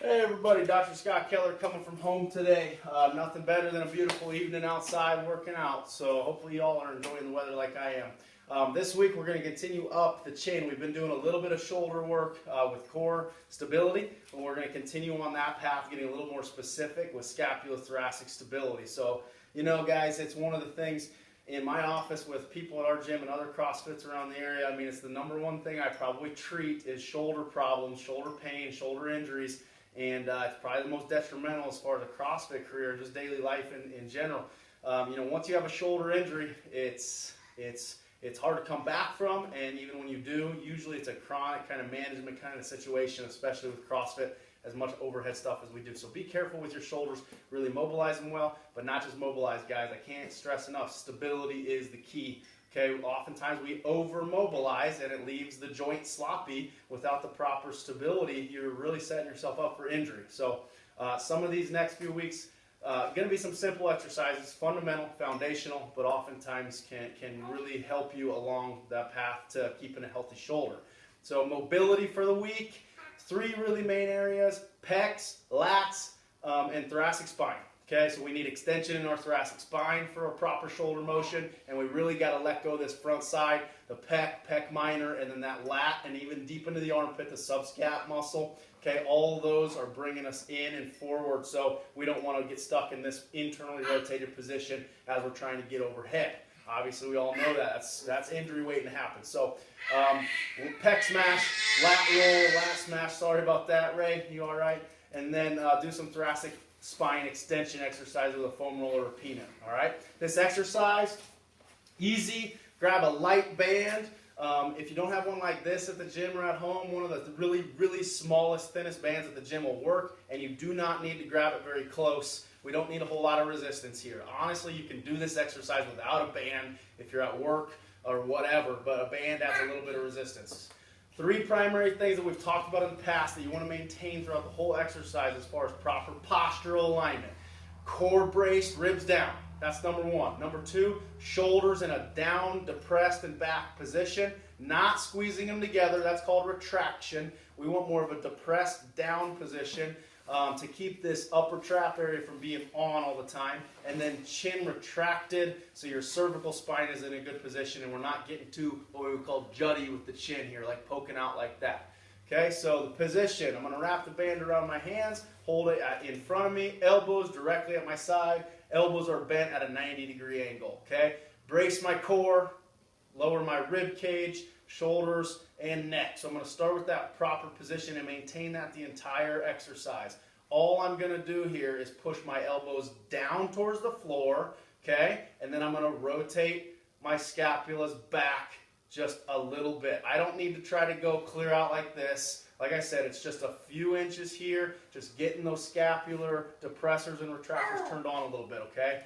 Hey everybody, Dr. Scott Keller coming from home today. Nothing better than a beautiful evening outside working out. So hopefully you all are enjoying the weather like I am. This week we're going to continue up the chin. We've been doing a little bit of shoulder work with core stability, and we're going to continue on that path, getting a little more specific with scapulothoracic stability. So, you know guys, it's one of the things in my office with people at our gym and other CrossFits around the area. I mean, it's the number one thing I probably treat is shoulder problems, shoulder pain, shoulder injuries. And it's probably the most detrimental as far as a CrossFit career, just daily life in general. You know, once you have a shoulder injury, it's hard to come back from, and even when you do, usually it's a chronic kind of management kind of situation, especially with CrossFit, as much overhead stuff as we do. So be careful with your shoulders, really mobilize them well, but not just mobilize, guys. I can't stress enough, stability is the key. Okay, oftentimes we over-mobilize and it leaves the joint sloppy without the proper stability. You're really setting yourself up for injury. So some of these next few weeks, going to be some simple exercises, fundamental, foundational, but oftentimes can really help you along that path to keeping a healthy shoulder. So mobility for the week, 3 really main areas: pecs, lats, and thoracic spine. Okay, so we need extension in our thoracic spine for a proper shoulder motion, and we really got to let go of this front side, the pec minor, and then that lat, and even deep into the armpit, the subscap muscle. Okay, all of those are bringing us in and forward, so we don't want to get stuck in this internally rotated position as we're trying to get overhead. Obviously, we all know that. That's injury waiting to happen. So, pec smash, lat roll, lat smash. Sorry about that, Ray. You all right? And then do some thoracic spine extension exercise with a foam roller or peanut. All right. This exercise, easy. Grab a light band. If you don't have one like this at the gym or at home, one of the really smallest, thinnest bands at the gym will work, and you do not need to grab it very close. We don't need a whole lot of resistance here. Honestly, you can do this exercise without a band if you're at work or whatever, but a band adds a little bit of resistance. 3 primary things that we've talked about in the past that you want to maintain throughout the whole exercise as far as proper postural alignment. Core braced, ribs down. That's number 1. Number 2, shoulders in a down, depressed, and back position. Not squeezing them together. That's called retraction. We want more of a depressed down position to keep this upper trap area from being on all the time. And then chin retracted so your cervical spine is in a good position and we're not getting too what we would call jutty with the chin here, like poking out like that. Okay, so the position, I'm going to wrap the band around my hands, hold it in front of me, elbows directly at my side, elbows are bent at a 90-degree angle. Okay, brace my core, lower my rib cage, shoulders, and neck. So I'm going to start with that proper position and maintain that the entire exercise. All I'm going to do here is push my elbows down towards the floor, okay? And then I'm going to rotate my scapulas back just a little bit. I don't need to try to go clear out like this. Like I said, it's just a few inches here, just getting those scapular depressors and retractors turned on a little bit, okay?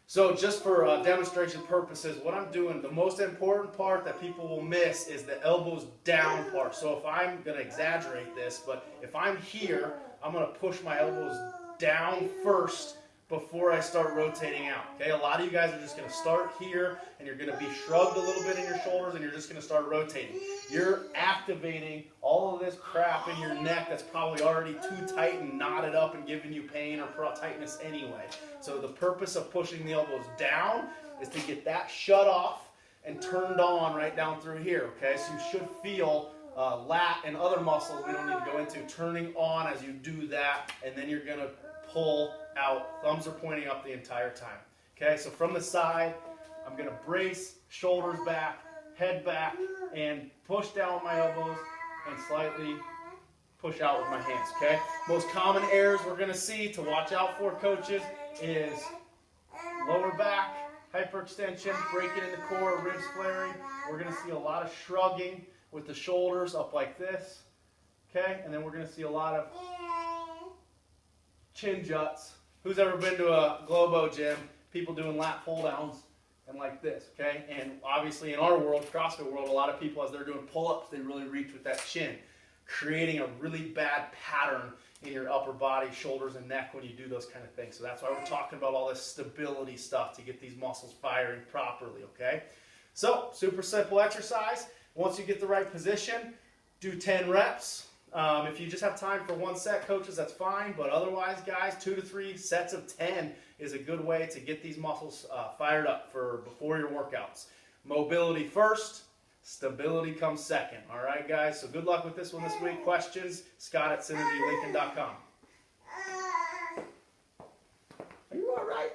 So just for demonstration purposes, what I'm doing, the most important part that people will miss is the elbows down part. So if I'm going to exaggerate this, but if I'm here, I'm going to push my elbows down first before I start rotating out. Okay, a lot of you guys are just going to start here and you're going to be shrugged a little bit in your shoulders and you're just going to start rotating. You're activating all of this crap in your neck that's probably already too tight and knotted up and giving you pain or tightness anyway. So the purpose of pushing the elbows down is to get that shut off and turned on right down through here. Okay, so you should feel lat and other muscles we don't need to go into turning on as you do that, and then you're going to pull out. Thumbs are pointing up the entire time. Okay, so from the side, I'm going to brace, shoulders back, head back, and push down with my elbows and slightly push out with my hands. Okay, most common errors we're going to see to watch out for, coaches, is lower back, hyperextension, breaking in the core, ribs flaring. We're going to see a lot of shrugging with the shoulders up like this. Okay, and then we're going to see a lot of chin juts. Who's ever been to a Globo gym? People doing lat pull downs and like this, okay? And obviously in our world, CrossFit world, a lot of people as they're doing pull-ups, they really reach with that chin, creating a really bad pattern in your upper body, shoulders, and neck when you do those kind of things. So that's why we're talking about all this stability stuff to get these muscles firing properly, okay? So, super simple exercise. Once you get the right position, do 10 reps. If you just have time for one set, coaches, that's fine. But otherwise, guys, 2 to 3 sets of 10 is a good way to get these muscles fired up for before your workouts. Mobility first, stability comes second. All right, guys? So good luck with this one this week. Questions, Scott@synergylincoln.com. Are you all right?